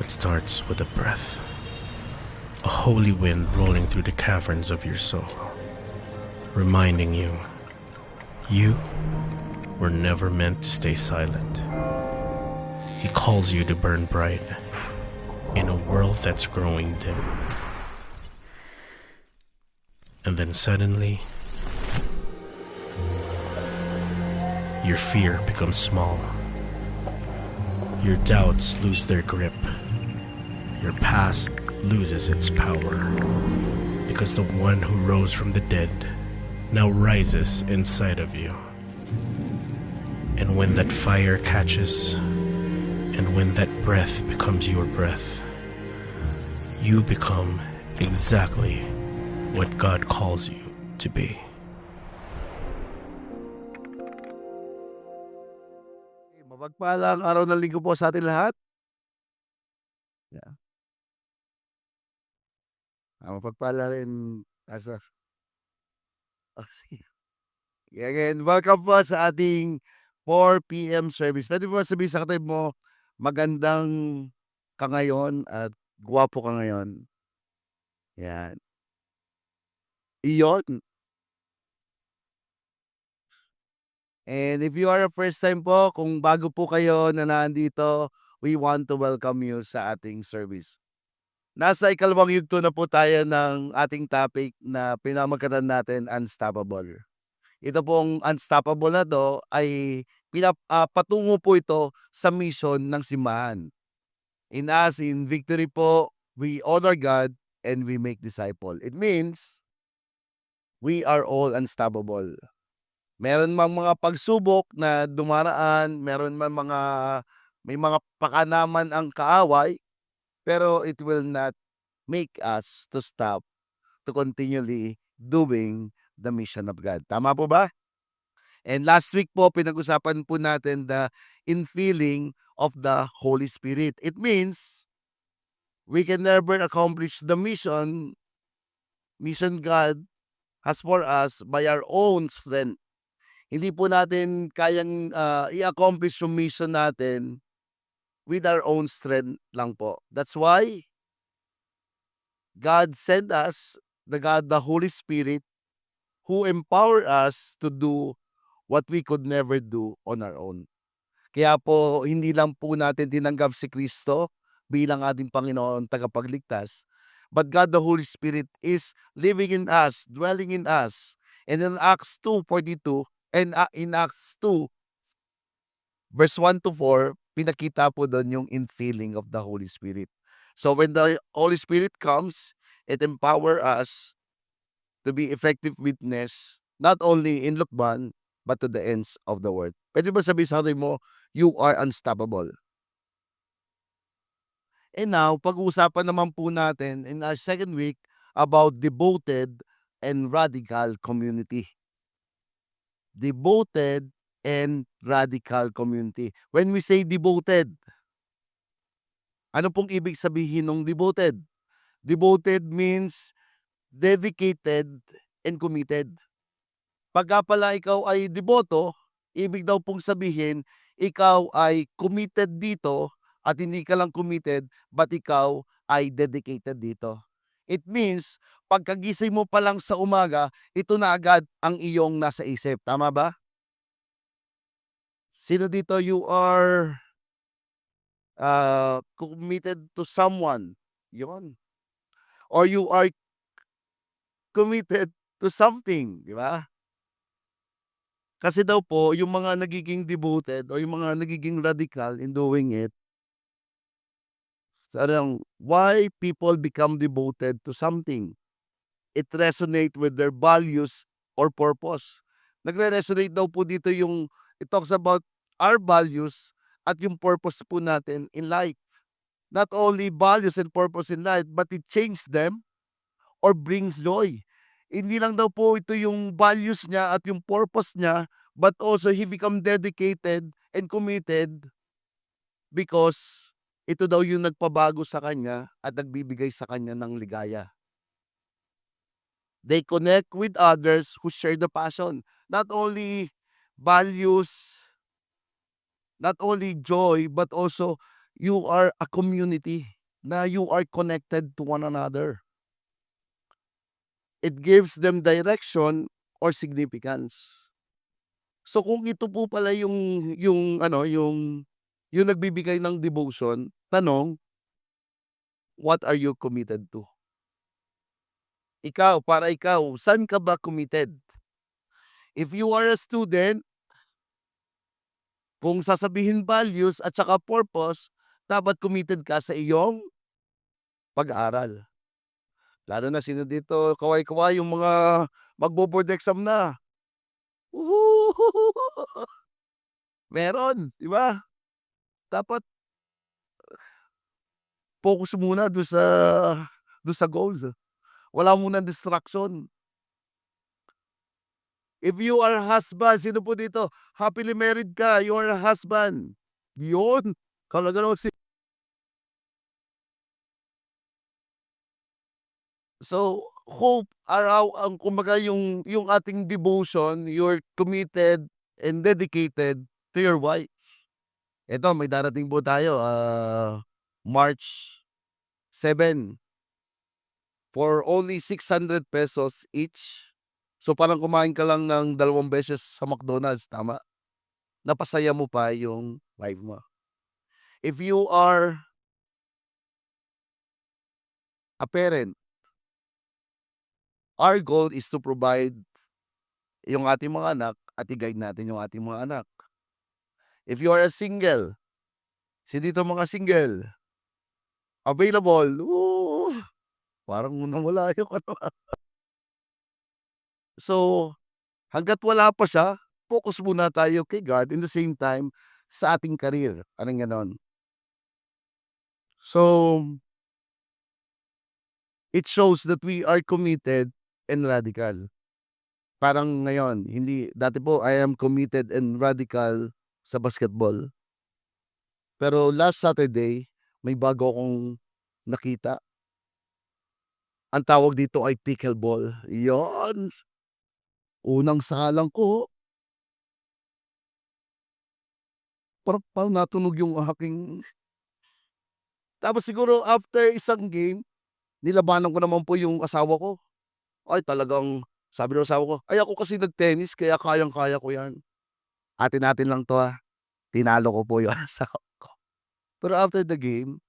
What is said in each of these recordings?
starts with a breath, a holy wind rolling through the caverns of your soul, reminding you were never meant to stay silent. He calls you to burn bright in a world that's growing dim. And then suddenly, your fear becomes small. Your doubts lose their grip. Your past loses its power. Because the one who rose from the dead now rises inside of you. And when that fire catches, and when that breath becomes your breath, you become exactly what God calls you to be. Mapagpalang araw ng linggo po sa atin lahat. Yeah. Mapagpala rin asa. Again, welcome po sa ating 4 PM service. Pwede mo sabihin sa katabi mo, magandang ka ngayon at gwapo ka ngayon. Yan. Iyon. And if you are a first time po, kung bago po kayo na nandito, we want to welcome you sa ating service. Nasa ikalawang yugto na po tayo ng ating topic na pinamagkatan natin, Unstoppable. Ito pong Unstoppable na to ay patungo po ito sa mission ng simbahan. In us, in Victory po, we honor God and we make disciple. It means we are all unstoppable. Meron mang mga pagsubok na dumaraan, meron man may mga pakanaman ang kaaway, pero it will not make us to stop to continually doing the mission of God. Tama po ba? And last week po, pinag-usapan po natin the infilling of the Holy Spirit. It means we can never accomplish the mission God has for us by our own strength. Hindi po natin kayang i-accomplish yung mission natin with our own strength lang po. That's why God sent us, the Holy Spirit, who empower us to do what we could never do on our own. Kaya po, hindi lang po natin tinanggap si Kristo bilang ating Panginoon tagapagligtas, but God the Holy Spirit is living in us, dwelling in us. And in Acts 2:42, and in Acts 2, verse 1 to 4, pinakita po doon yung infilling of the Holy Spirit. So when the Holy Spirit comes, it empower us to be effective witness, not only in Lukban, but to the ends of the world. Pwede ba sabihin sa atin mo, you are unstoppable. And now, pag-uusapan naman po natin in our second week about devoted and radical community. Devoted and radical community. When we say devoted, ano pong ibig sabihin ng devoted? Devoted means dedicated and committed. Pagka pala ikaw ay deboto, ibig daw pong sabihin, ikaw ay committed dito at hindi ka lang committed, but ikaw ay dedicated dito. It means, pagkagising mo pa lang sa umaga, ito na agad ang iyong nasa isip. Tama ba? Sino dito you are committed to someone? Yun. Or you are committed to something, di ba? Kasi daw po, yung mga nagiging devoted o yung mga nagiging radical in doing it, why people become devoted to something? It resonate with their values or purpose. Nagre-resonate daw po dito it talks about our values at yung purpose po natin in life. Not only values and purpose in life, but it changes them or brings joy. Hindi lang daw po ito yung values niya at yung purpose niya, but also he become dedicated and committed because ito daw yung nagpabago sa kanya at nagbibigay sa kanya ng ligaya. They connect with others who share the passion. Not only values, not only joy, but also you are a community. na you are connected to one another. It gives them direction or significance. So kung ito po pala yung ano, yung nagbibigay ng devotion, tanong, what are you committed to? Ikaw, para ikaw, saan ka ba committed? If you are a student, kung sasabihin values at saka purpose, dapat committed ka sa iyong pag-aaral. Lalo na sino dito, kaway-kaway yung mga magbo-board exam na. Woohoo! Meron, di ba? Dapat focus muna dun sa goals. Wala munang distraction. If you are a husband, sino po dito, happily married ka, you are a husband. Yun, talaga naman so, hope araw ang kumbaga yung ating devotion, you're committed and dedicated to your wife. Eto may darating po tayo, March 7 for only 600 pesos each. So, parang kumain ka lang ng 2 beses sa McDonald's, tama? Napasaya mo pa yung wife mo. If you are a parent, our goal is to provide yung ating mga anak at i-guide natin yung ating mga anak. If you are a single, dito mga single, available, parang nawala yung ano. So, hangga't wala pa siya, focus muna tayo kay God, in the same time sa ating career, parang gano'n. So, it shows that we are committed and radical. Parang ngayon, hindi dati po I am committed and radical sa basketball. Pero last Saturday, may bago akong nakita. Ang tawag dito ay pickleball, 'yon. Unang salang ko, parang natunog yung aking tapos siguro after isang game, nilabanan ko naman po yung asawa ko. Ay talagang sabi ng asawa ko, "Ay ako kasi nag-tennis kaya kayang-kaya ko 'yan." Atin-atin lang 'to, tinalo ko po yung asawa ko. Pero after the game,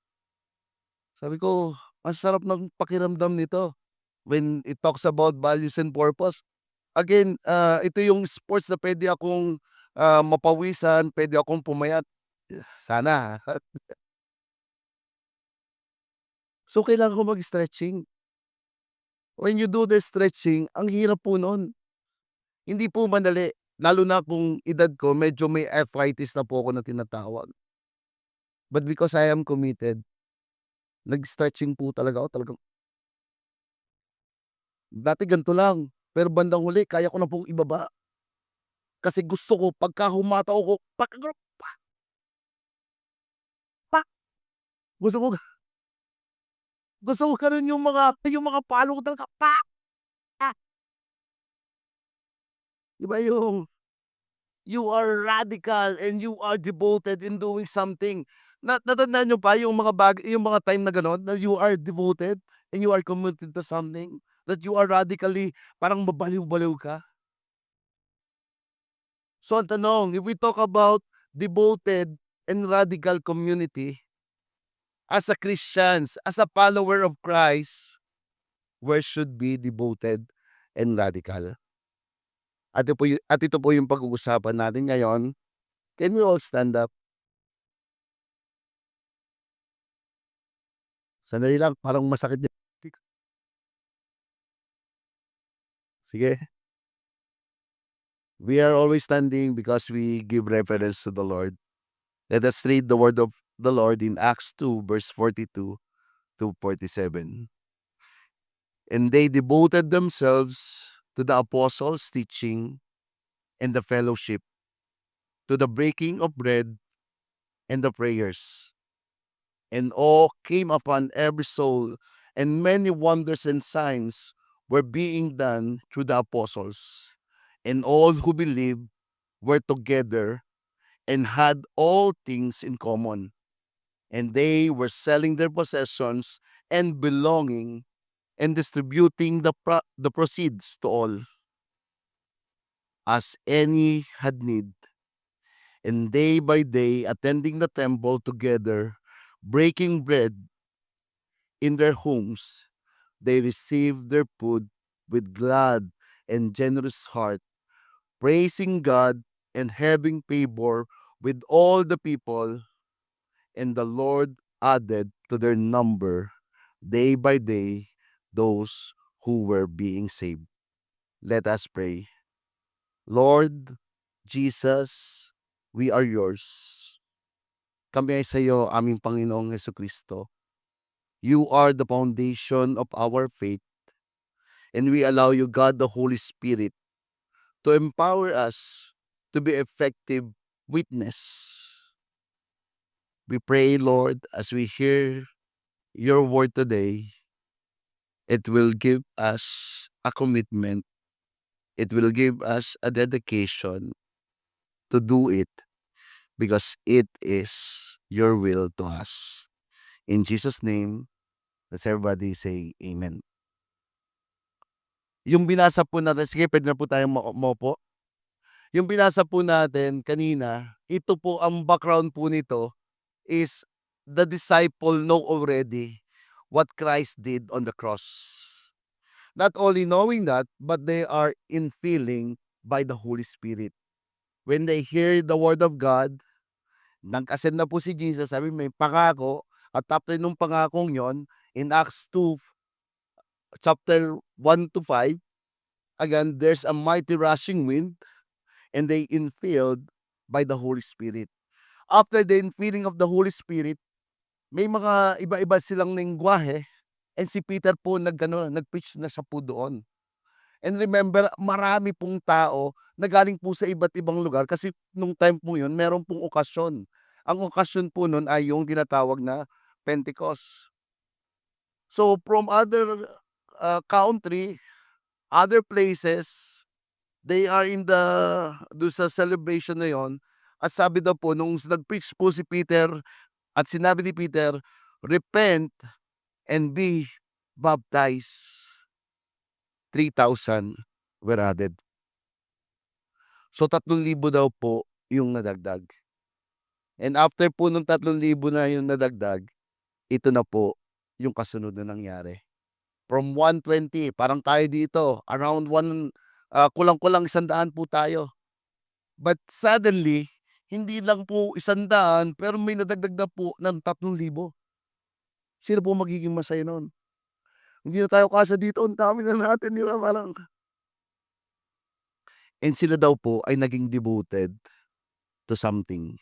sabi ko, "Ang sarap ng pakiramdam nito when it talks about values and purpose." Again, ito yung sports na puwede akong, mapawisan, puwede akong pumayat. Sana. So, kailangan ko mag-stretching. When you do the stretching, ang hirap po nun. Hindi po madali, lalo na kung edad ko medyo may arthritis na po ako na tinatawag. But because I am committed, nag-stretching po talaga ako, talagang dati ganito lang, pero bandang huli kaya ko na pong ibaba. Kasi gusto ko pagka humataw ako, pak pak, gusto ko gusto ko gano'n yung mga palo ko talaga, pak! Ah, 'di ba yung you are radical and you are devoted in doing something. Natandaan niyo pa yung yung mga time na gano'n, na you are devoted and you are committed to something, that you are radically parang mabaliw-baliw ka? So ang tanong, if we talk about devoted and radical community, as a Christians, as a follower of Christ, where should be devoted and radical? At ito po yung pag-uusapan natin ngayon. Can we all stand up? Sandali lang, parang masakit yung sige. We are always standing because we give reverence to the Lord. Let us read the word of the Lord in Acts 2 verse 42 to 47. And they devoted themselves to the apostles' teaching and the fellowship, to the breaking of bread and the prayers. And awe came upon every soul, and many wonders and signs were being done through the apostles. And all who believed were together and had all things in common. And they were selling their possessions and belonging and distributing the proceeds to all as any had need. And day by day, attending the temple together, breaking bread in their homes, they received their food with glad and generous heart, praising God and having favor with all the people. And the Lord added to their number day by day those who were being saved. Let us pray. Lord Jesus, we are yours. Kami ay sa iyo, aming Panginoong Hesukristo. You are the foundation of our faith, and we allow you, God the Holy Spirit, to empower us to be effective witness. We pray, Lord, as we hear your word today, it will give us a commitment. It will give us a dedication to do it because it is your will to us. In Jesus' name, let's everybody say amen. Yung binasa po natin, sige, pwede na po tayong maupo. Yung binasa po natin kanina, ito po ang background po nito is the disciple know already what Christ did on the cross. Not only knowing that, but they are infilling by the Holy Spirit. When they hear the word of God, nag-ascend na po si Jesus, sabi may pangako, at after nung pangakong yon, in Acts 2, chapter 1 to 5, again, there's a mighty rushing wind, and they infilled by the Holy Spirit. After the infilling of the Holy Spirit, may mga iba-iba silang lengguwahe, and si Peter po nag-preach na siya po doon. And remember, marami pong tao na galing po sa iba't ibang lugar kasi nung time po yun, meron pong okasyon. Ang okasyon po nun ay yung tinatawag na Pentecost. So from other country, other places, they are in do sa celebration na yon. At sabi daw po, nung nag-preach po si Peter at sinabi ni Peter, repent and be baptized. 3,000 were added. So 3,000 daw po yung nadagdag. And after po nung 3,000 na yung nadagdag, ito na po yung kasunod na nangyari. From 120, parang tayo dito, around kulang-kulang 100 po tayo. But suddenly, hindi lang po 100, pero may nadagdag na po ng 3,000. Sino po magiging masaya nun? Hindi na tayo kasya dito, ang dami na natin, di ba? Parang... And sila daw po ay naging devoted to something.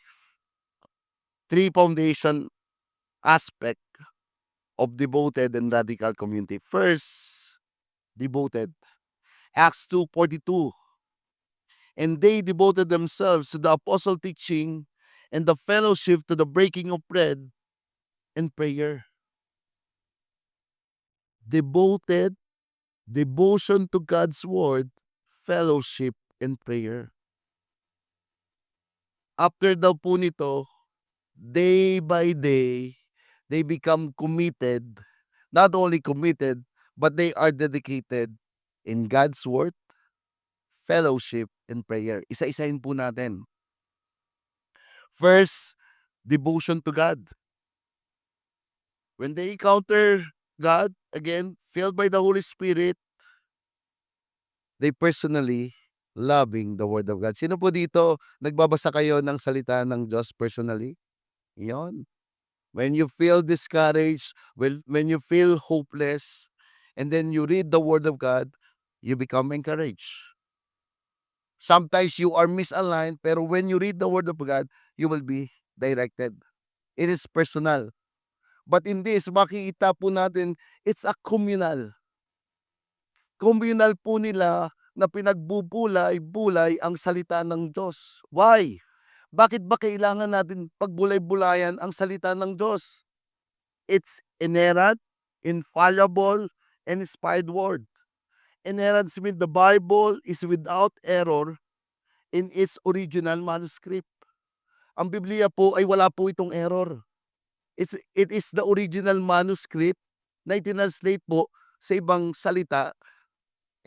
3 foundation aspect of devoted and radical community. First, devoted. Acts 2:42. And they devoted themselves to the apostle teaching and the fellowship, to the breaking of bread and prayer. Devoted, devotion to God's word, fellowship, and prayer. After daw po nito, day by day, they become committed. Not only committed, but they are dedicated in God's word, fellowship, and prayer. Isa-isahin po natin. First, devotion to God. When they encounter God, again, filled by the Holy Spirit, they personally loving the Word of God. Sino po dito, nagbabasa kayo ng salita ng Diyos personally? Yon. When you feel discouraged, when you feel hopeless, and then you read the Word of God, you become encouraged. Sometimes you are misaligned, pero when you read the Word of God, you will be directed. It is personal. But in this, makikita po natin, it's a communal. Communal po nila na pinagbubulay-bulay ang salita ng Diyos. Why? Bakit ba kailangan natin pagbulay-bulayan ang salita ng Diyos? It's inerrant, infallible, and inspired word. Inerrant means the Bible is without error in its original manuscript. Ang Biblia po ay wala po itong error. It is the original manuscript na itinranslate po sa ibang salita,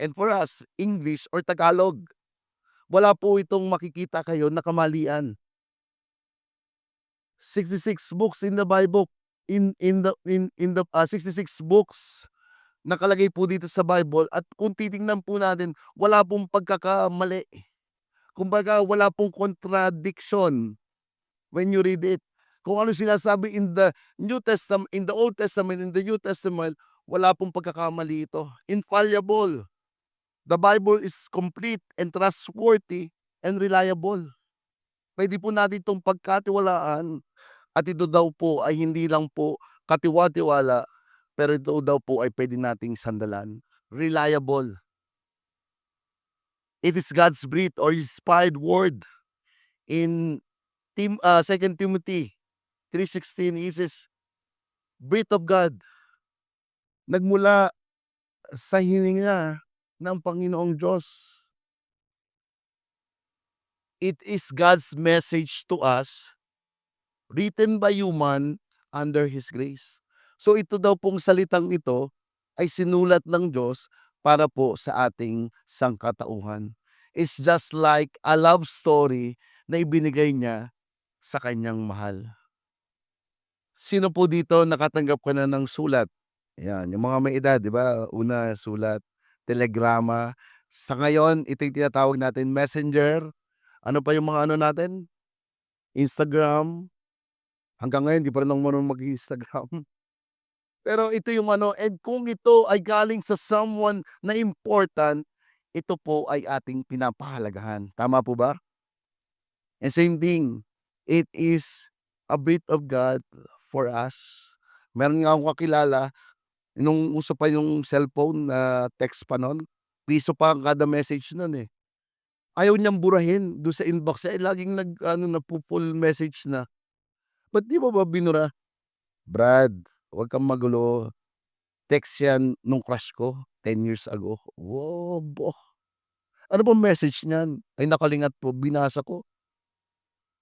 and for us, English or Tagalog. Wala po itong makikita kayo na kamalian. 66 books in the Bible, in the 66 books nakalagay po dito sa Bible, at kung titingnan po natin, wala pong pagkakamali. Kumbaga wala pong contradiction when you read it. Kung ano sinasabi in the Old Testament, in the New Testament, wala pong pagkakamali ito. Infallible. The Bible is complete and trustworthy and reliable. Pwede po natin itong pagkatiwalaan, at ito daw po ay hindi lang po katiwa-tiwala, pero ito daw po ay pwede nating sandalan. Reliable. It is God's breathed or inspired word. In 2 Timothy 3:16, it says, breath of God, nagmula sa hininga ng Panginoong Diyos. It is God's message to us, written by human under His grace. So ito daw pong salitang ito ay sinulat ng Diyos para po sa ating sangkatauhan. It's just like a love story na ibinigay niya sa kanyang mahal. Sino po dito nakatanggap ka na ng sulat? Yan, yung mga may edad, di ba? Una, sulat, telegrama. Sa ngayon, ito yung tinatawag natin messenger. Ano pa yung mga ano natin? Instagram. Hanggang ngayon, di pa rin ako marunong mag-Instagram. Pero ito yung ano, and kung ito ay galing sa someone na important, ito po ay ating pinapahalagahan. Tama po ba? And same thing, it is a bit of God for us. Meron nga akong kakilala, nung uso pa yung cellphone na text pa nun, piso pa ang kada message nun eh. Ayaw niyang burahin doon sa inbox niya, laging full message na. Ba't di mo ba binura? Brad, huwag kang magulo. Text yan nung crush ko 10 years ago. Wow, ano bang message niyan? Ay nakalingat po, binasa ko.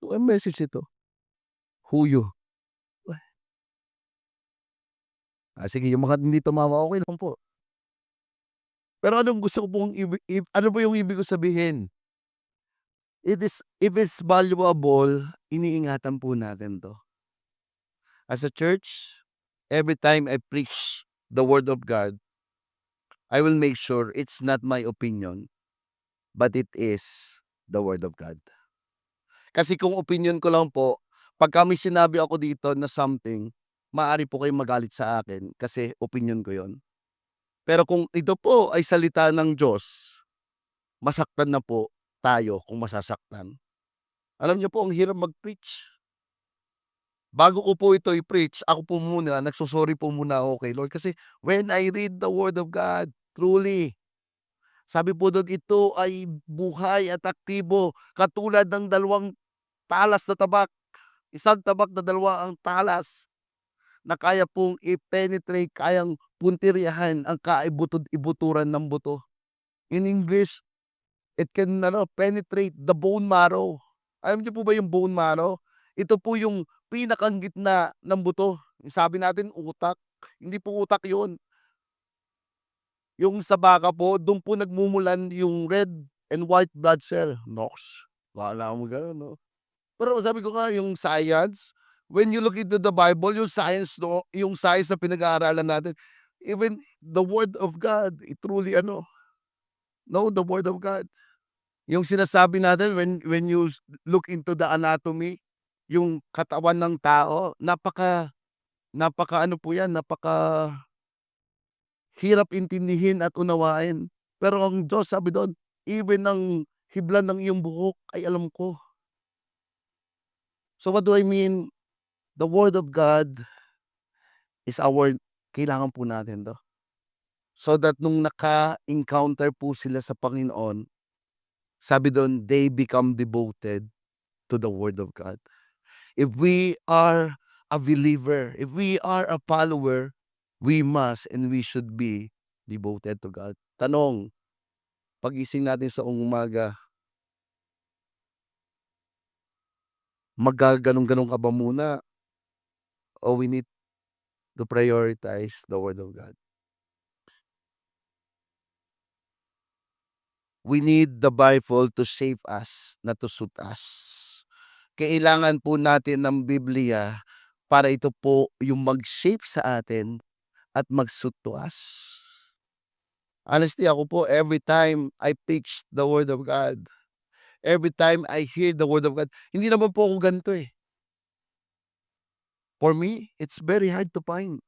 Ang message ito, who you? Sige, yung mga hindi tumama, okay lang po. Pero anong gusto ko pong ano po yung ibig ko sabihin? If it's valuable, iniingatan po natin 'to. As a church, every time I preach the word of God, I will make sure it's not my opinion, but it is the word of God. Kasi kung opinion ko lang po, pagka may sinabi ako dito na something, maaari po kayong magalit sa akin kasi opinion ko yon. Pero kung ito po ay salita ng Diyos, masaktan na po tayo kung masasaktan. Alam niyo po, ang hirap mag-preach. Bago ko po ito i-preach, ako po muna, nagsusorry po muna ako kay Lord. Kasi when I read the Word of God, truly, sabi po doon, ito ay buhay at aktibo, katulad ng dalawang talas na tabak. Isang tabak na dalawa ang talas na kaya pong i-penetrate, kayang puntiryahan ang kaibutod-ibuturan ng buto. In English, it can penetrate the bone marrow. Alam niyo po ba yung bone marrow? Ito po yung pinakang gitna ng buto. Sabi natin utak. Hindi po utak yun. Yung sa baka po, doon po nagmumulan yung red and white blood cell. Nox. Wala mo gano'n, no? Pero sabi ko nga, yung science, when you look into the Bible, yung science na pinag-aaralan natin, even the Word of God, truly the Word of God. Yung sinasabi natin when you look into the anatomy, yung katawan ng tao, napaka po yan, napaka hirap intindihin at unawain. Pero ang Diyos sabi doon, even ang hibla ng iyong buhok ay alam ko. So what do I mean? The Word of God is kailangan po natin 'to. So that nung naka-encounter po sila sa Panginoon, sabi doon, they become devoted to the Word of God. If we are a believer, if we are a follower, we must and we should be devoted to God. Tanong, pag-gising natin sa umaga, maggaganong-ganon ka ba muna we need to prioritize the Word of God. We need the Bible to shape us, not to suit us. Kailangan po natin ng Biblia para ito po yung mag-shape sa atin at mag-suit to us. Honestly, ako po, every time I preach the Word of God, every time I hear the Word of God, hindi naman po ako ganito eh. For me, it's very hard to find.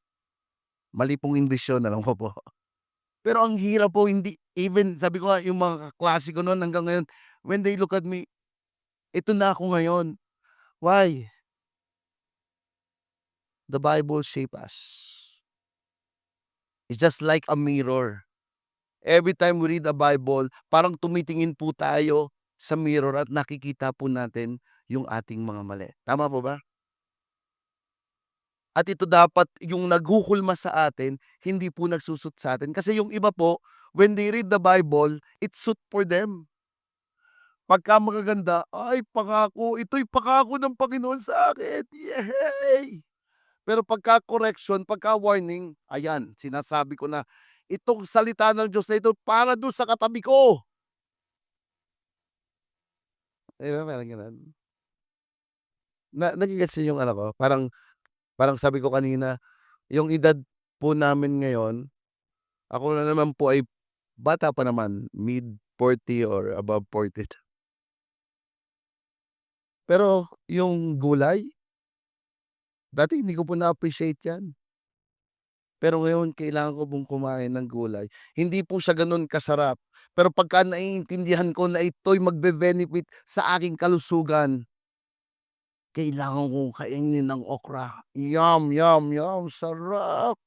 Mali pong English yun, alam ko po. Pero ang hirap po, hindi, even, sabi ko nga, yung mga kaklase ko noon hanggang ngayon, when they look at me, ito na ako ngayon. Why? The Bible shape us. It's just like a mirror. Every time we read the Bible, parang tumitingin po tayo sa mirror at nakikita po natin yung ating mga mali. Tama po ba? At ito dapat yung naghuhulma sa atin, hindi po nagsusut sa atin. Kasi yung iba po, when they read the Bible, it's suit for them. Pagka magaganda, ay pangako, ito'y pangako ng Panginoon sa akin. Yay! Pero pagka correction, pagka warning, ayan, sinasabi ko na, itong salita ng Diyos na ito para doon sa katabi ko. Diba, parang ganun. Nagigets niyo yung ano ko? Parang sabi ko kanina, yung edad po namin ngayon, ako na naman po ay bata pa naman, mid-40 or above 40. Pero yung gulay, dati hindi ko po na-appreciate yan. Pero ngayon kailangan ko pong kumain ng gulay. Hindi po siya gano'n kasarap, pero pagka naiintindihan ko na ito'y magbe-benefit sa aking kalusugan, kailangan kong kainin ng okra. Yum, yum, yum, sarap!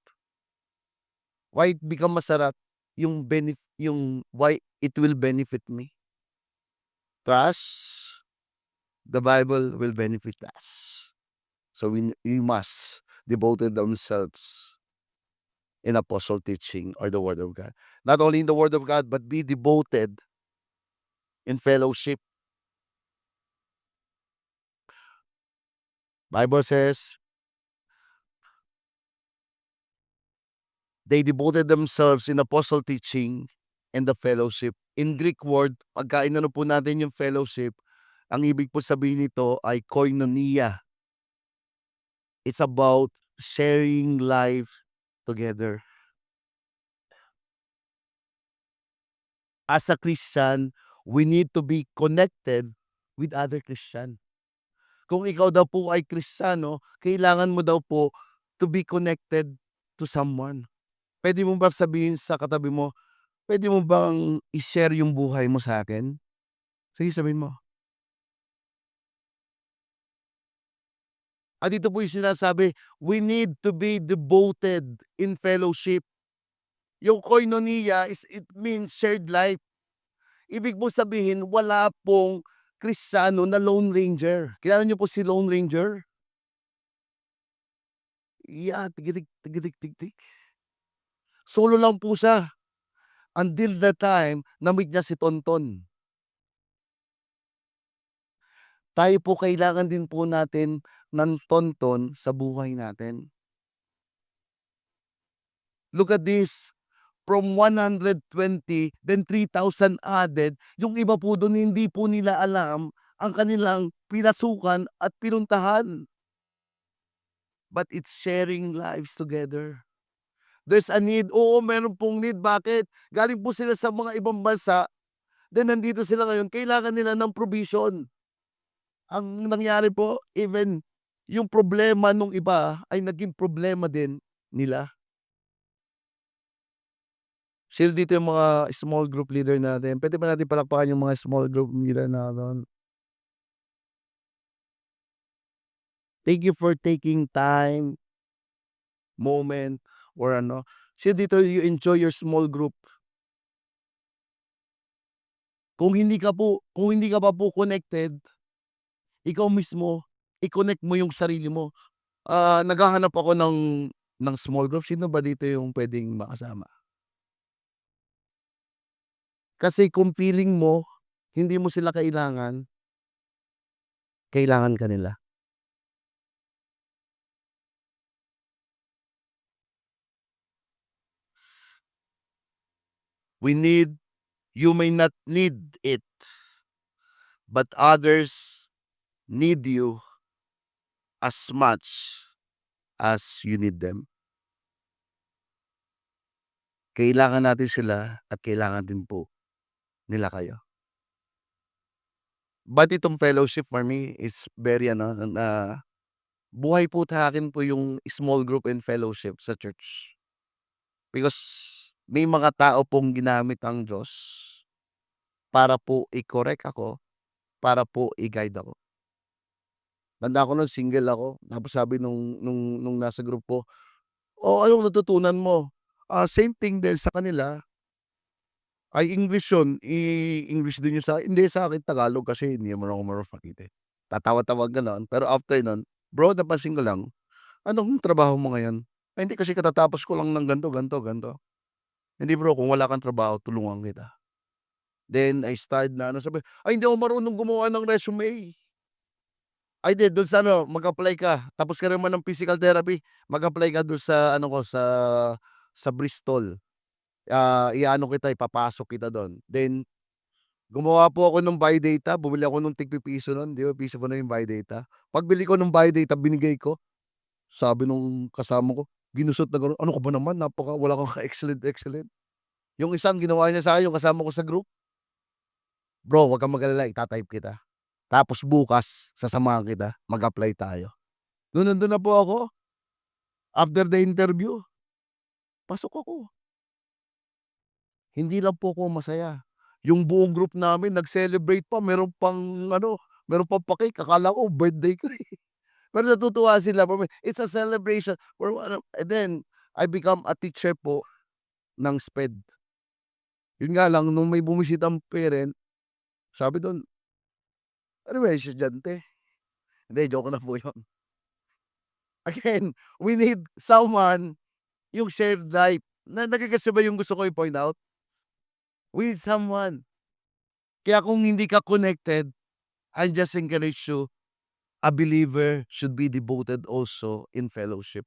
Why it become masarap? Yung why it will benefit me. Thus, the Bible will benefit us. So we must devote themselves in apostle teaching or the Word of God. Not only in the Word of God, but be devoted in fellowship. Bible says, they devoted themselves in apostle teaching and the fellowship. In Greek word, pagka inano po natin yung fellowship, ang ibig po sabihin nito ay koinonia. It's about sharing life together. As a Christian, we need to be connected with other Christian. Kung ikaw daw po ay Kristiyano, kailangan mo daw po to be connected to someone. Pwede mo ba sabihin sa katabi mo, pwede mo bang i-share yung buhay mo sa akin? Sige, sabihin mo. At dito po yung sinasabi, we need to be devoted in fellowship. Yung koinonia it means shared life. Ibig po sabihin, wala pong Kristiyano na Lone Ranger. Kilala niyo po si Lone Ranger? Yeah, tigitik, tigitik, tigitik. Solo lang po siya. Until the time na-meet niya si Tonton. Tayo po kailangan din po natin ng Tonton sa buhay natin. Look at this. From 120, then 3,000 added. Yung iba po doon hindi po nila alam ang kanilang pinasukan at pinuntahan. But it's sharing lives together. There's a need. Oo, meron pong need. Bakit? Galing po sila sa mga ibang bansa. Then nandito sila ngayon. Kailangan nila ng provision. Ang nangyari po, even yung problema nung iba ay naging problema din nila. Sino dito yung mga small group leader natin? Pwede ba natin palakpakan yung mga small group leader natin? Thank you for taking time, moment, or ano. Sino dito you enjoy your small group? Kung hindi ka pa po connected, ikaw mismo, i-connect mo yung sarili mo. Naghahanap ako ng small group. Sino ba dito yung pwedeng makasama? Kasi kung feeling mo, hindi mo sila kailangan ka nila. You may not need it, but others need you as much as you need them. Kailangan natin sila at kailangan din po nila kayo. But itong fellowship for me is very buhay po sa'kin po yung small group and fellowship sa church. Because may mga tao pong ginamit ang Diyos para po i-correct ako, para po i-guide ako. Tanda ko nun single ako, tapos sabi nung nasa group ko, "Oh, anong natutunan mo?" Same thing din sa kanila. Ay English yun, English din yun hindi sa'kin Tagalog kasi hindi naman ako marunong makita, eh. Tatawa-tawa gano'n, pero after nun, "Bro, napansin ko lang, anong trabaho mo ngayon?" "Ay hindi kasi katatapos ko lang ng gan'to, gan'to, gan'to." "Hindi bro, kung wala kang trabaho tulungan kita." Then I started na sabi, "Ay hindi ako marunong gumawa ng resume." "Ay di dun sa mag-apply ka, tapos ka naman ng physical therapy, mag-apply ka dun sa sa Bristol. I-aano kita, ipapasok kita dun." Then gumawa po ako ng buy data, bumili ako nung tig-pipiso nun, 'di ba piso pa na yung buy data. Pagbili ko ng buy data binigay ko, sabi nung kasama ko, ginusot na gano'n, "Ano ka ba naman wala kang ka-excellent, excellent." Yung isang ginawa niya sa'kin, yung kasama ko sa group, "Bro, wag kang mag-alala, ita-type kita. Tapos bukas sasamahan kita, mag-apply tayo." Nandun na po ako, after the interview, pasok ako. Hindi lang po ako masaya, yung buong group namin nag-celebrate pa, meron pang pa-cake, akala ko birthday ko, eh. Pero natutuwa sila for me, it's a celebration for and then I become a teacher po ng SPED. Yun nga lang nung may bumisitang parent, sabi dun, "Ano ba yan estudyante?" Hindi, joke lang po yun. Again, we need someone yung shared life. Nage-gets niyo ba yung gusto ko i-point out? We need someone. Kaya kung hindi ka connected, I just encourage you, a believer should be devoted also in fellowship.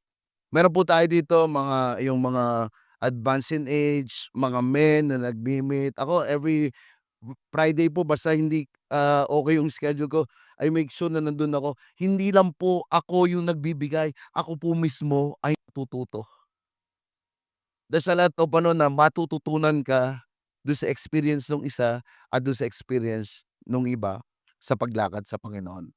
Meron po tayo dito yung mga advanced in age, mga men na nagmi-meet. Ako every Friday po basta hindi, okey yung schedule ko, I make sure na nandun ako. Hindi lang po ako yung nagbibigay, ako po mismo ay natututo. There's a lot of na matututunan ka dun sa experience nung isa at dun sa experience nung iba sa paglakad sa Panginoon.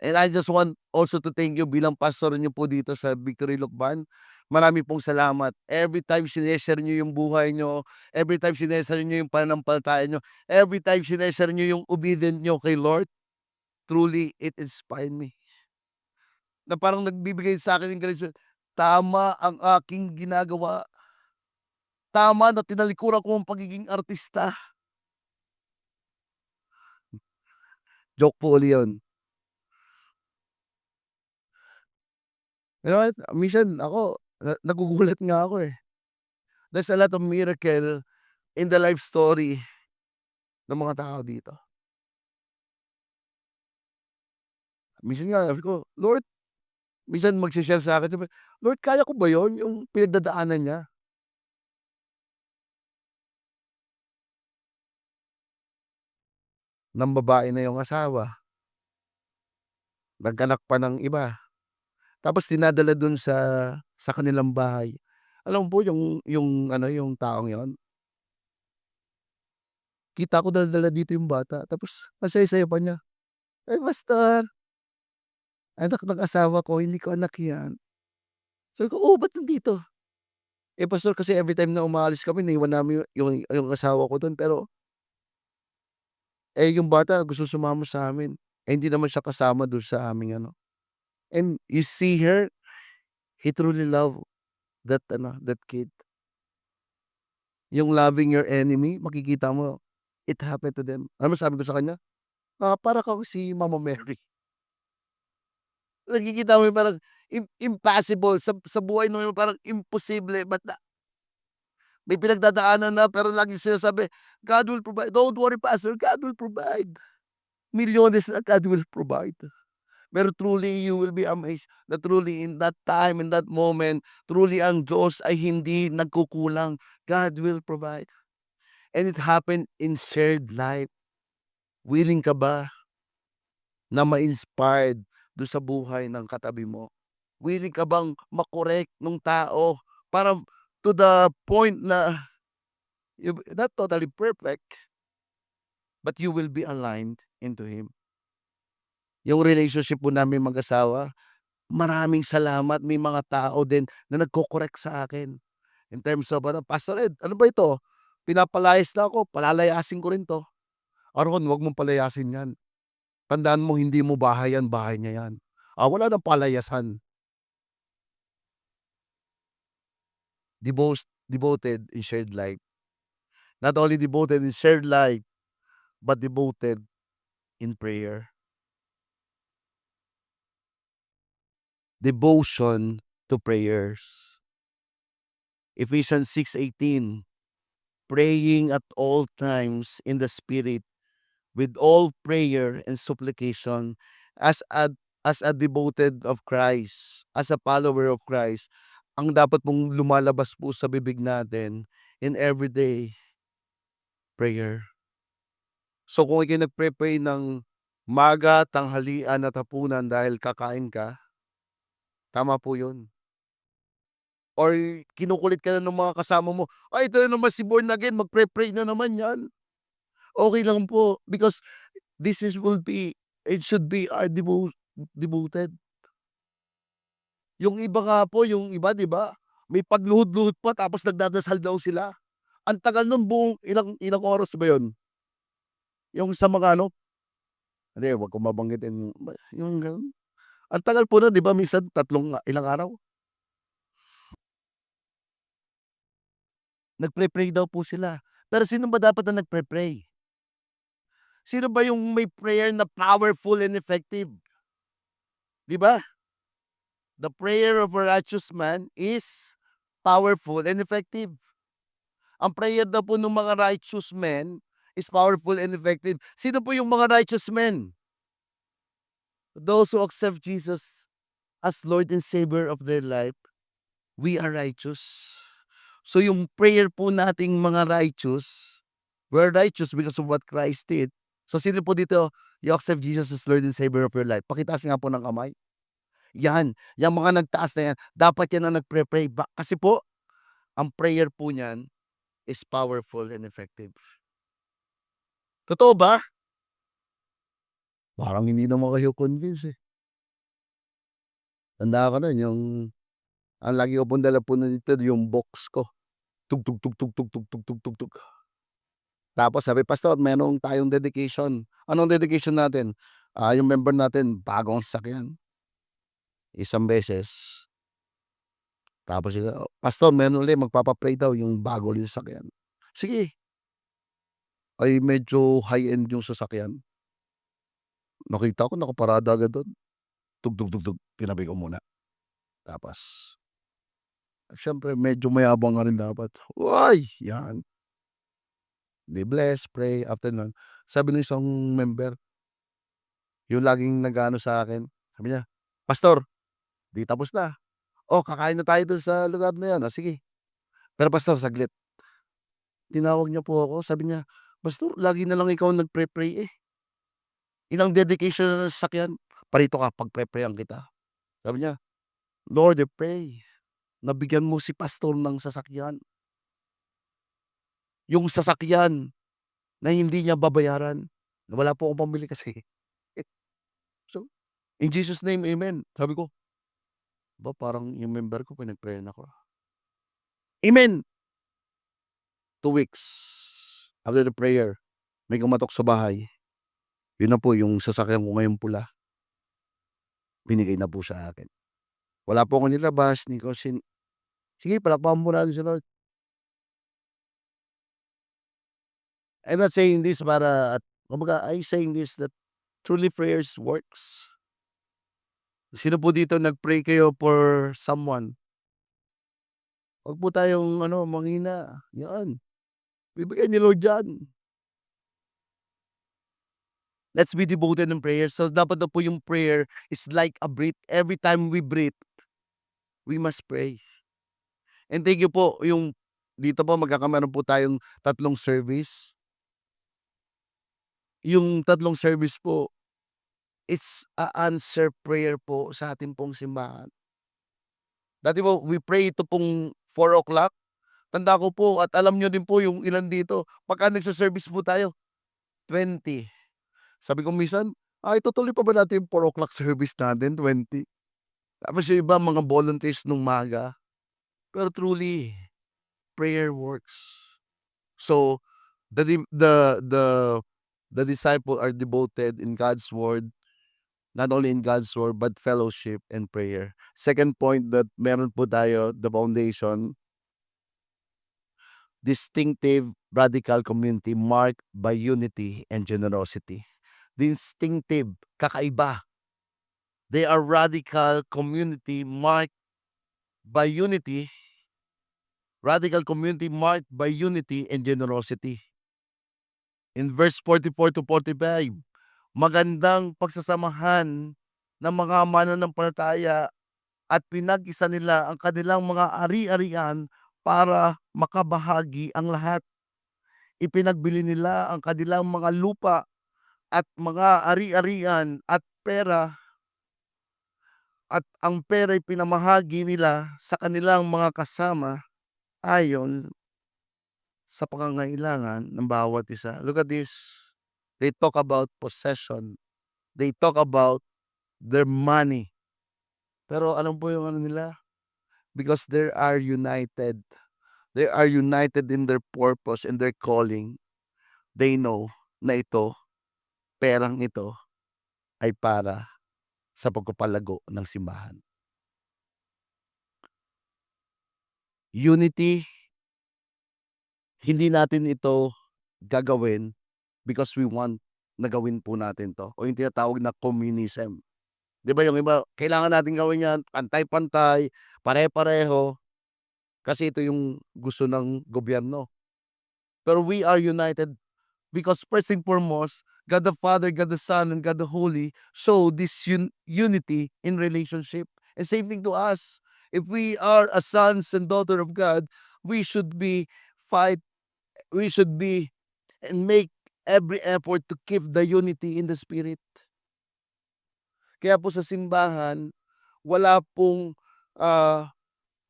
And I just want also to thank you bilang pastor niyo po dito sa Victory Lucban. Marami pong salamat. Every time shine-share niyo yung buhay niyo, every time shine-share niyo yung pananampalataya niyo, every time shine-share niyo yung obedient niyo kay Lord, truly it inspired me. Na parang nagbibigay sa'kin ng encouragement, tama ang aking ginagawa. Tama na tinalikuran ko ang pagiging artista. Joke po uli yun. You know what, minsan ako nagugulat nga ako, eh. There's a lot of miracle in the life story ng mga tao dito. Minsan nga sabi ko, "Lord," minsan magse-share sa'kin sabi, "Lord, kaya ko ba yun, yung pinagdadaanan niya?" Ng babae na yung asawa, nagkaanak pa ng iba, tapos dinadala dun sa kanilang bahay. Alam mo po yung taong yun, kita ko dala-dala dito yung bata tapos ang saya-saya pa niya, "Ay pastor, anak ng asawa ko, hindi ko anak yan." Sabi ko, "Oh, ba't nandito?" "Eh, pastor kasi everytime na umaalis kami naiwan namin yung asawa ko dun pero, yung bata gusto sumama sa'min, hindi naman siya kasama dun sa aming and you see her, he truly love that kid. Yung loving your enemy makikita mo, it happened to them." Alam mo sabi ko sa kanya, "Para kang si Mama Mary." Nakikita mo yung parang impossible sa buhay mo parang imposible but may pinagdadaanan na pero laging sinasabi, "God will provide. Don't worry pastor, God will provide." Milyones na God will provide. Pero truly you will be amazed na truly in that time, in that moment, truly ang Diyos ay hindi nagkukulang. God will provide. And it happened in shared life. Willing ka ba na ma-inspired do'n sa buhay ng katabi mo? Willing ka bang ma-correct nung tao para to the point na not totally perfect, but you will be aligned into him. Yung relationship po namin mag-asawa, maraming salamat may mga tao din na nagko-correct sa akin. In terms of ano, "Pastor Ed, ano ba ito? Pinapalayas na ako, palalayasin ko rin 'to." "Aaron, wag mong palayasin 'yan. Tandaan mo hindi mo bahay 'yan, bahay niya 'yan." Wala ng palayasan. Devoted in shared life. Not only devoted in shared life, but devoted in prayer. Devotion to prayers. Ephesians 6:18, praying at all times in the Spirit with all prayer and supplication as a devoted of Christ, as a follower of Christ, ang dapat mong lumalabas po sa bibig natin in everyday prayer. So kung ika'y nagpe-pray ng umaga, tanghalian at hapunan dahil kakain ka, tama po 'yun. Or kinukulit ka na ng mga kasama mo, "Ay, ito na naman si born again, magpe-pray na naman 'yan." Okey lang po because it should be our devoted. Yung iba nga po, yung iba 'di ba, may pagluhod-luhod pa tapos nagdadasal daw sila. Ang tagal nun, buong ilang ilang oras ba yun? Yung sa mga ano, hindi, wag kong babanggitin yung gano'n. Ang tagal po nun 'di ba, minsan ilang araw. Nagpe-pray daw po sila. Pero sino ba dapat na nagpe-pray? Sino ba yung may prayer na powerful and effective, 'di ba? The prayer of a righteous man is powerful and effective. Ang prayer daw po nung mga righteous men is powerful and effective. Sino po yung mga righteous men? Those who accept Jesus as Lord and Savior of their life, we are righteous. So yung prayer po nating mga righteous, we're righteous because of what Christ did. So sino po dito, you accept Jesus as Lord and Savior of your life? Pakitaas nga po ng kamay. Yan, yang mga nagtaas na yan, dapat yan ang nagpre-pray. Kasi po, ang prayer po niyan is powerful and effective. Totoo ba? Parang hindi naman kayo convince, eh. Tanda ko nun yung ang lagi ko pong dala po dito yung box ko. Tug, tug, tug, tug, tug, tug, tug, tug, tug, tug. Tapos sabi, "Pastor, meron tayong dedication." Anong dedication natin? Yung member natin bagong sasakyan. Isang beses, tapos "Pastor, meron ulit magpapa-pray daw yung bago ulit sasakyan." Sige, ay medyo high-end yung sasakyan. Nakita ko nakaparada agad dun. Tug, tug, tug, tug, tinabi ko muna. Tapos siyempre medyo mayabang ka rin dapat. Uy, yan. Di bless, pray, after nun, sabi nung isang member, yung laging nag-aano sa akin, sabi niya, "Pastor, 'di tapos na. Oh, kakain na tayo dun sa lugar na yun, sige. Pero pastor saglit." Tinawag niya po ako, sabi niya, "Pastor, lagi na lang ikaw nagpe-pray, eh. Ilang dedication na ng sasakyan, parito ka pagpe-prayan kita." Sabi niya, "Lord, I pray na bigyan mo si pastor ng sasakyan. Yung sasakyan na hindi niya babayaran." Wala po akong pambili kasi. So, in Jesus name, amen. Sabi ko, parang yung member ko pinag-prayan ako. Amen. 2 weeks after the prayer, may kumatok sa bahay. Yun na po yung sasakyan ko ngayong pula. Binigay na po sa akin. Wala po akong nilabas, hindi ko sige, palakpakan mo natin si Lord. I'm not saying this para kumbaga, I'm saying this that truly prayers works. Sino po dito nag-pray kayo for someone? Wag po tayong ano, manghina, yan. Bibigyan ni Lord yan. Let's be devoted in prayer. So dapat na po yung prayer is like a breath. Every time we breathe, we must pray. And thank you po yung dito po magkakameron po tayong 3 service. Yung 3 service po, it's a answer prayer po sa ating pong simbahan. Dati po we pray ito pong 4 o'clock. Tanda ko po at alam niyo din po yung ilan dito, pagka nagse-service po tayo, 20. Sabi ko minsan, itutuloy pa ba natin yung 4 o'clock service natin, 20? Tapos yung iba mga volunteers nung maga. Pero truly, prayer works. So, the disciple are devoted in God's word, not only in God's word, but fellowship and prayer. Second point that meron po tayo, the foundation, distinctive radical community marked by unity and generosity. Distinctive, kakaiba. They are radical community marked by unity, radical community marked by unity and generosity. In verse 44 to 45, magandang pagsasamahan ng mga mananampalataya at pinag-isa nila ang kanilang mga ari-arian para makabahagi ang lahat. Ipinagbili nila ang kanilang mga lupa at mga ari-arian at pera at ang pera'y pinamahagi nila sa kanilang mga kasama ayon sa pangangailangan ng bawat isa. Look at this. They talk about possession. They talk about their money. Pero alam po yung ano nila? Because they are united. They are united in their purpose and their calling. They know na ito, perang ito, ay para sa pagpapalago ng simbahan. Unity, hindi natin ito gagawin because we want na gawin po natin to o yung tinatawag na communism. 'Di ba yung iba, kailangan natin gawin yan pantay-pantay, pare-pareho, kasi ito yung gusto ng gobyerno. Pero we are united because first and foremost, God the Father, God the Son, and God the Holy show this unity in relationship. And same thing to us. If we are a sons and daughter of God, we should be fight, we should be and make every effort to keep the unity in the spirit. Kaya po sa simbahan, wala pong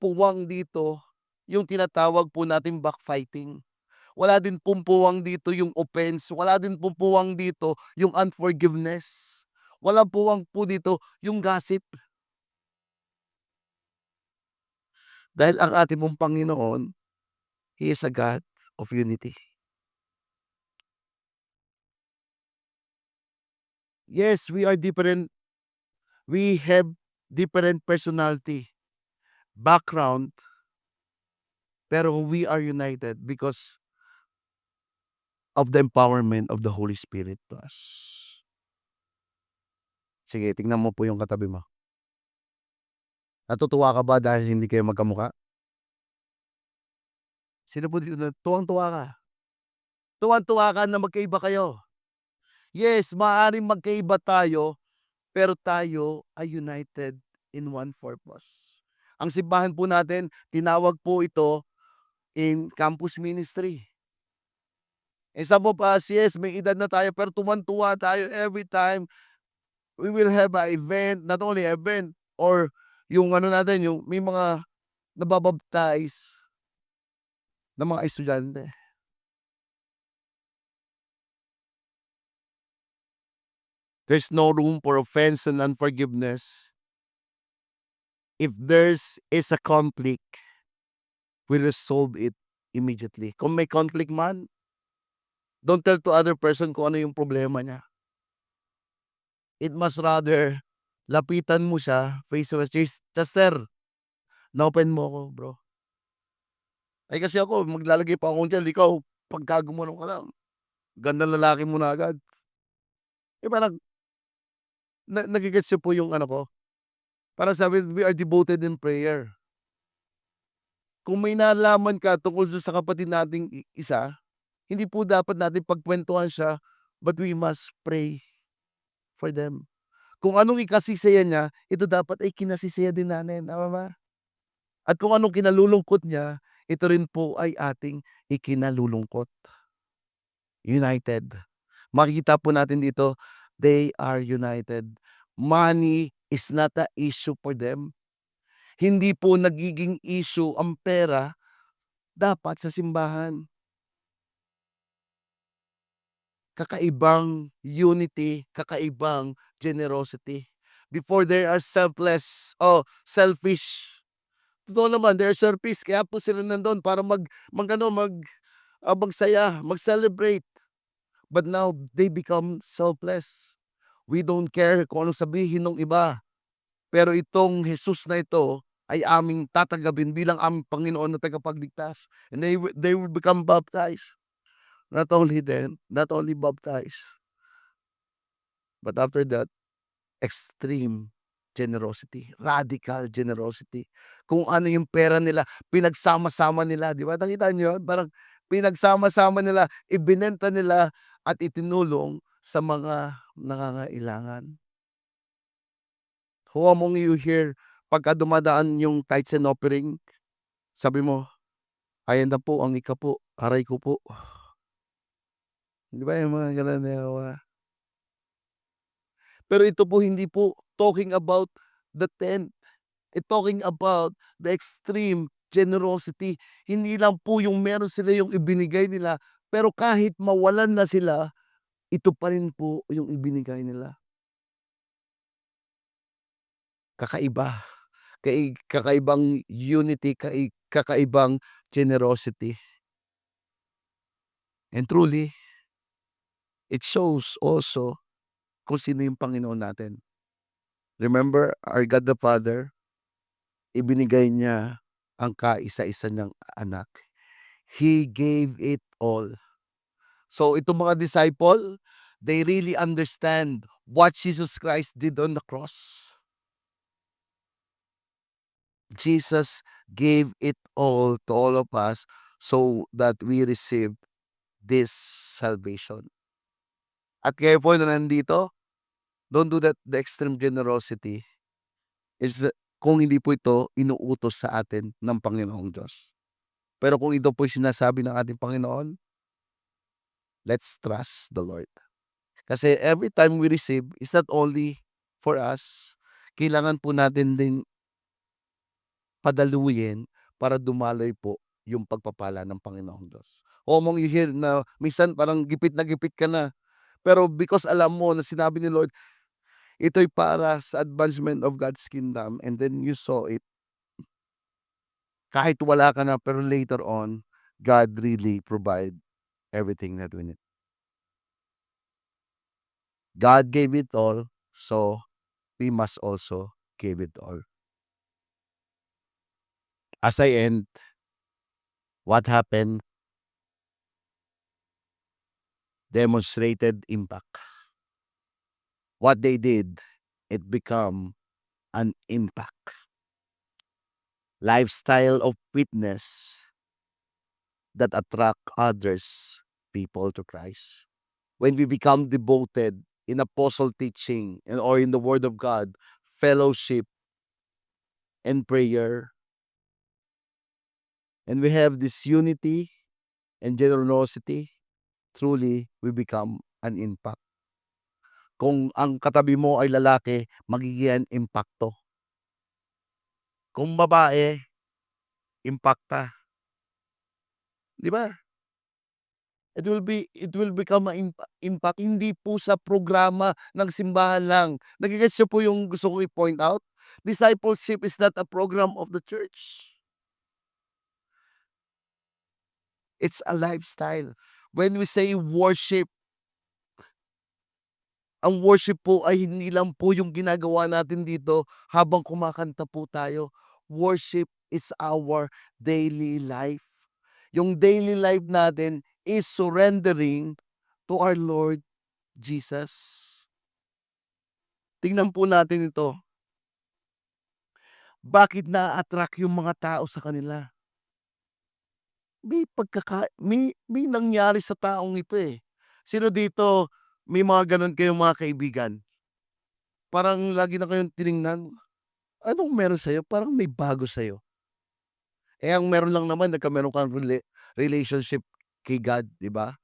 puwang dito yung tinatawag po nating backfighting. Wala din pong puwang dito yung offense, wala din pong puwang dito yung unforgiveness. Walang puwang po dito yung gossip. Dahil ang ating pong Panginoon, He is a God of unity. Yes, we are different. We have different personality, background, pero we are united because of the empowerment of the Holy Spirit to us. Sige, tingnan mo po yung katabi mo. Natutuwa ka ba dahil hindi kayo magkamukha? Sino po dito na tuwang-tuwa ka? Tuwang-tuwa ka na magkaiba kayo. Yes, maaaring magkaiba tayo, pero tayo ay united in one purpose. Ang simbahan po natin, tinawag po ito in campus ministry. And some of us, yes, may edad na tayo, pero tuwan-tuwa tayo every time we will have an event, not only event, or yung ano natin, yung may mga nababaptize na mga estudyante. There's no room for offense and unforgiveness. If there's is a conflict, we resolve it immediately. Kung may conflict man, don't tell to other person kung ano yung problema niya. It must rather, lapitan mo siya face to face. Sir, na-open mo ako, bro. Ay kasi ako, maglalagay pa akong gel, ikaw, pagka gumanon ka lang, gandang lalaki mo na agad. Parang, nagigets niyo po yung ano ko? Parang sabi, we are devoted in prayer. Kung may nalaman ka tungkol sa kapatid nating isa, hindi po dapat natin pagkwentuhan siya, but we must pray for them. Kung anong ikasisaya niya, ito dapat ay kinasisaya din natin, tama ba? At kung anong kinalulungkot niya, ito rin po ay ating ikinalulungkot. United. Makikita po natin dito, they are united. Money is not a issue for them. Hindi po nagiging issue ang pera dapat sa simbahan. Kakaibang unity, kakaibang generosity. Before they are selfish. Totoo naman, they are selfish kaya po sila nandun para magsaya, mag-celebrate. But now they become selfless. We don't care kung anong sabihin ng iba. Pero itong Jesus na ito ay aming tatanggapin bilang aming Panginoon na tagapagligtas. And they will become baptized. Not only baptized, but after that, extreme generosity, radical generosity. Kung ano yung pera nila, pinagsama-sama nila, di ba? Nakita niyo yun? Parang pinagsama-sama nila, ibinenta nila at itinulong sa mga nangangailangan. Who among you here, pagka dumadaan yung tithes and offering, sabi mo, ayan na po ang ika po, aray ko po. Di ba yung mga gano'n na pero ito po hindi po talking about the tenth. Talking about the extreme generosity. Hindi lang po yung meron sila yung ibinigay nila, pero kahit mawalan na sila, ito pa rin po yung ibinigay nila. Kakaiba. Kakaibang unity, kakaibang generosity. And truly, it shows also kung sino yung Panginoon natin. Remember, our God the Father, ibinigay niya ang kaisa-isa niyang anak. He gave it all. So itong mga disciple, they really understand what Jesus Christ did on the cross. Jesus gave it all to all of us so that we receive this salvation. At kayo po na nandito, don't do that, the extreme generosity is kung hindi po ito inuutos sa atin ng Panginoong Diyos. Pero kung ito po sinasabi ng ating Panginoon, let's trust the Lord. Kasi every time we receive, it's not only for us, kailangan po natin din padaluyin para dumaloy po yung pagpapala ng Panginoong Diyos. O mong you hear na minsan parang gipit na gipit ka na. Pero because alam mo na sinabi ni Lord, ito'y para sa advancement of God's kingdom, and then you saw it. Kahit wala ka na, pero later on, God really provide everything that we need. God gave it all, so we must also give it all. As I end, what happened? Demonstrated impact. What they did, it become an impact. Lifestyle of witness that attract others, people to Christ. When we become devoted in apostle teaching or in the Word of God, fellowship, and prayer, and we have this unity and generosity, truly we become an impact. Kung ang katabi mo ay lalaki, magiging impacto. Kung babae, impacta. Di ba? It will become an impact hindi po sa programa ng simbahan lang. Nagigets niyo po yung gusto ko i-point out? Discipleship is not a program of the church. It's a lifestyle. When we say worship, ang worship po ay hindi lang po yung ginagawa natin dito habang kumakanta po tayo. Worship is our daily life. Yung daily life natin is surrendering to our Lord Jesus. Tingnan po natin ito. Bakit na-attract yung mga tao sa kanila? May nangyari sa taong ito eh. Sino dito may mga ganun kayong mga kaibigan? Parang lagi na kayong tiningnan, anong meron sa'yo? Parang may bago sa'yo. Eh, ang meron lang naman meron kang relationship kay God, 'di ba?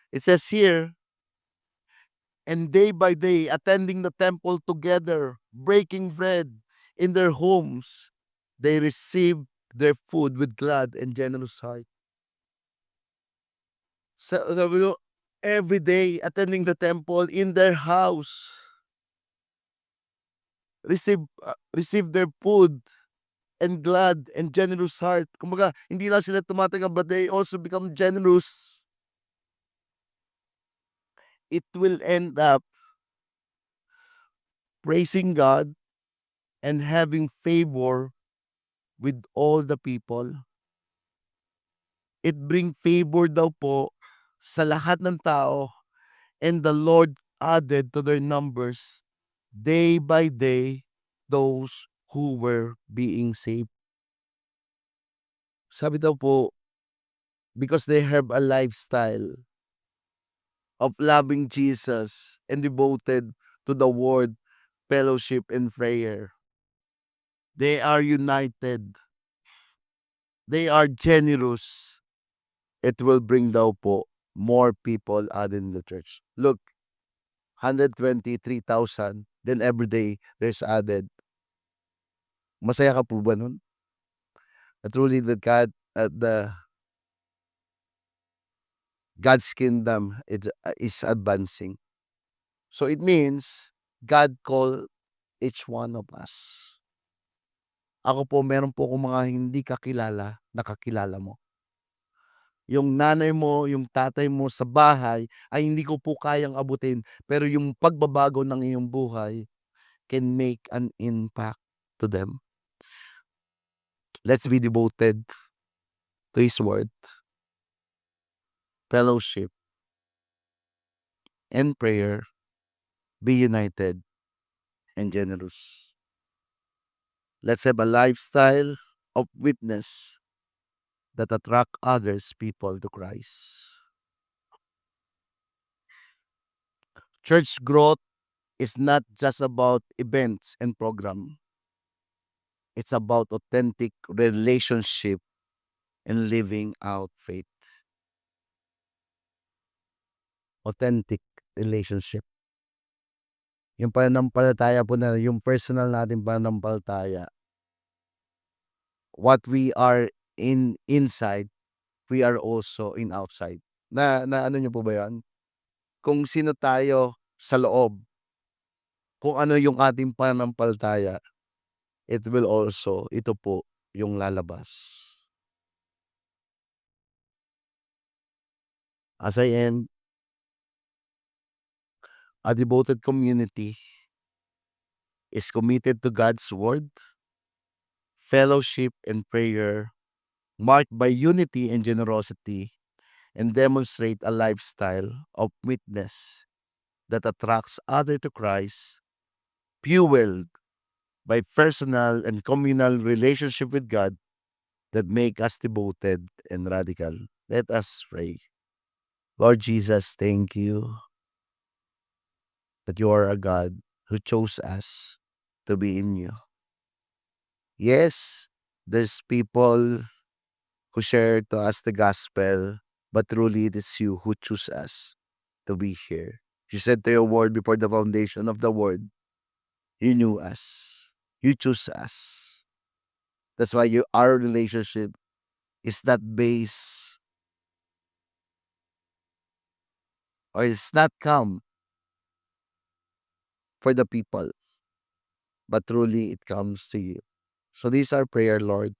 It says here, "And day by day, attending the temple together, breaking bread in their homes, they received their food with glad and generous heart." Sabi ko, every day attending the temple in their house, receive their food and glad and generous heart. Kumbaga, hindi lang sila tumatanggap, but they also become generous. It will end up praising God and having favor with all the people. It bring favor daw po sa lahat ng tao, and the Lord added to their numbers day by day those who were being saved. Sabi daw po, because they have a lifestyle of loving Jesus and devoted to the word, fellowship, and prayer. They are united. They are generous. It will bring daw po more people added in the church. Look, 123,000, then every day there's added. Masaya ka po ba nun? Truly that God's kingdom is advancing. So it means God called each one of us. Ako po, meron po akong mga hindi kakilala, nakakilala mo. Yung nanay mo, yung tatay mo sa bahay ay hindi ko po kayang abutin, pero yung pagbabago ng iyong buhay can make an impact to them. Let's be devoted to His word, fellowship, and prayer. Be united and generous. Let's have a lifestyle of witness that attract others people to Christ. Church growth is not just about events and program. It's about authentic relationship and living out faith. Authentic relationship. Yung pananampalataya po na, yung personal natin pananampalataya, what we are inside, we are also in outside. Na ano niyo po ba yan? Kung sino tayo sa loob, kung ano yung ating pananampalataya, ito po yung lalabas. As I end, a devoted community is committed to God's word, fellowship, and prayer, marked by unity and generosity, and demonstrate a lifestyle of witness that attracts others to Christ, fueled by personal and communal relationship with God that make us devoted and radical. Let us pray. Lord Jesus, thank you that you are a God who chose us to be in you. Yes, there's people who share to us the gospel, but truly it is you who choose us to be here. You said to your word before the foundation of the world, you knew us. You choose us. That's why our relationship is not based, or it's not come for the people, but truly it comes to you. So this is our prayer, Lord.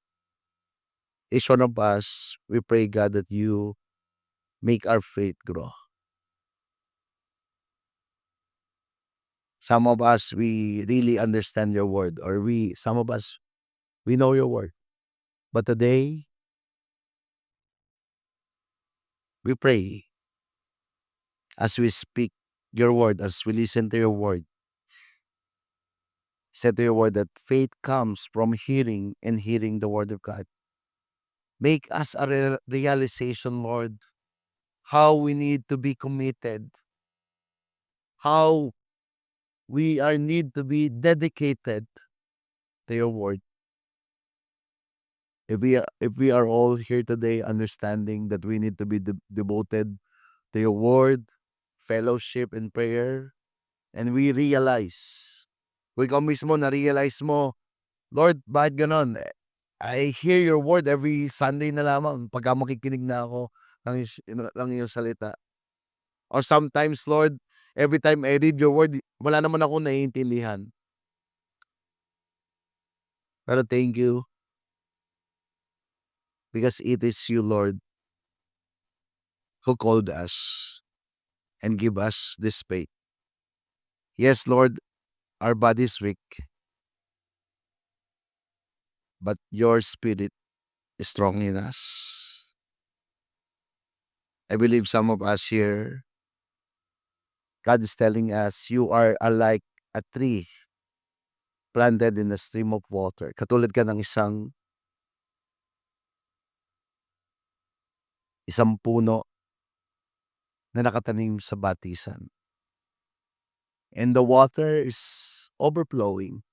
Each one of us, we pray, God, that you make our faith grow. Some of us, we really understand your word, or some of us, we know your word. But today, we pray as we speak your word, as we listen to your word. Said to your word that faith comes from hearing, and hearing the word of God. Make us a realization, Lord, how we need to be committed, how we need to be dedicated to your word. If we are all here today understanding that we need to be devoted to your word, fellowship, and prayer, and we realize, kung ikaw mismo na-realize mo, Lord, bakit ganon? I hear your word every Sunday na lamang pagka makikinig na ako ng iyong salita. Or sometimes, Lord, every time I read your word, wala naman ako naiintindihan. Pero thank you because it is you, Lord, who called us and give us this faith. Yes, Lord, our body is weak, but your spirit is strong in us. I believe some of us here, God is telling us, you are like a tree planted in a stream of water. Katulad ka ng isang puno na nakatanim sa batisan. And the water is overflowing.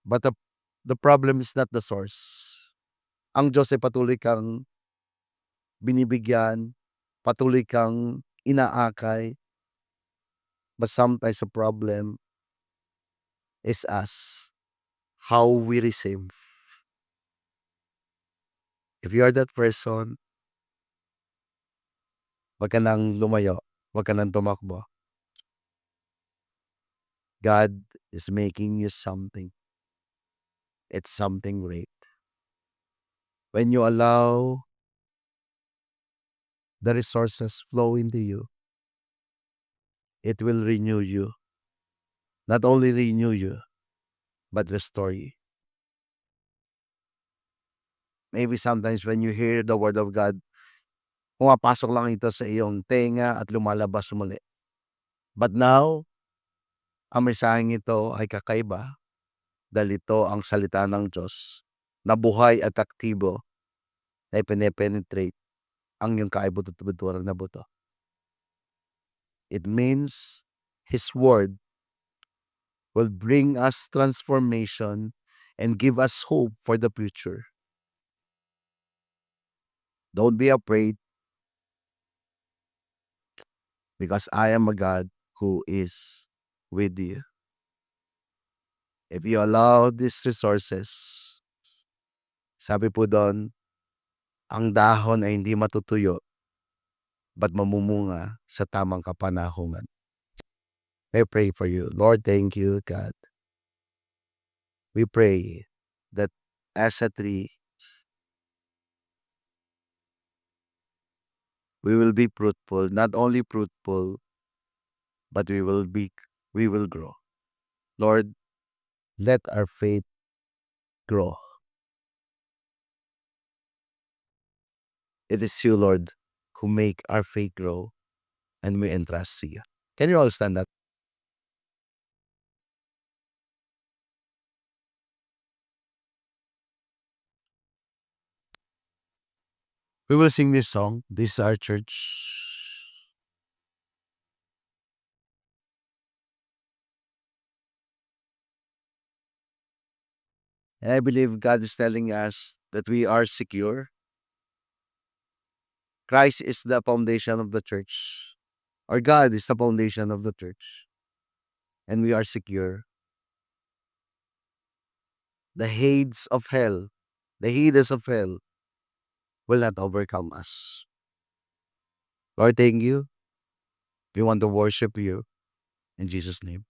But the problem is not the source. Ang Diyos ay patuloy kang binibigyan, patuloy kang inaakay. But sometimes the problem is us, how we receive. If you are that person, wag ka nang lumayo, wag ka nang tumakbo. God is making you something. It's something great. When you allow the resources flow into you, it will renew you. Not only renew you, but restore you. Maybe sometimes when you hear the word of God, pumapasok lang ito sa iyong tenga at lumalabas muli. But now, ang mensaheng ito ay kakaiba dahil ito ang salita ng Diyos na buhay at aktibo na ipinepenetrate ang iyong kaibutot-buturan na buto. It means His word will bring us transformation and give us hope for the future. Don't be afraid because I am a God who is with you. If you allow these resources, sabi po doon, ang dahon ay hindi matutuyo, but mamumunga sa tamang kapanahon. I pray for you. Lord, thank you, God. We pray that as a tree, we will be fruitful, not only fruitful, but we will grow. Lord, let our faith grow. It is you, Lord, who make our faith grow, and we entrust to you. Can you all stand up? We will sing this song. This is our church. And I believe God is telling us that we are secure. Christ is the foundation of the church. Or God is the foundation of the church. And we are secure. The Hades of hell will not overcome us. Lord, thank you. We want to worship you in Jesus' name.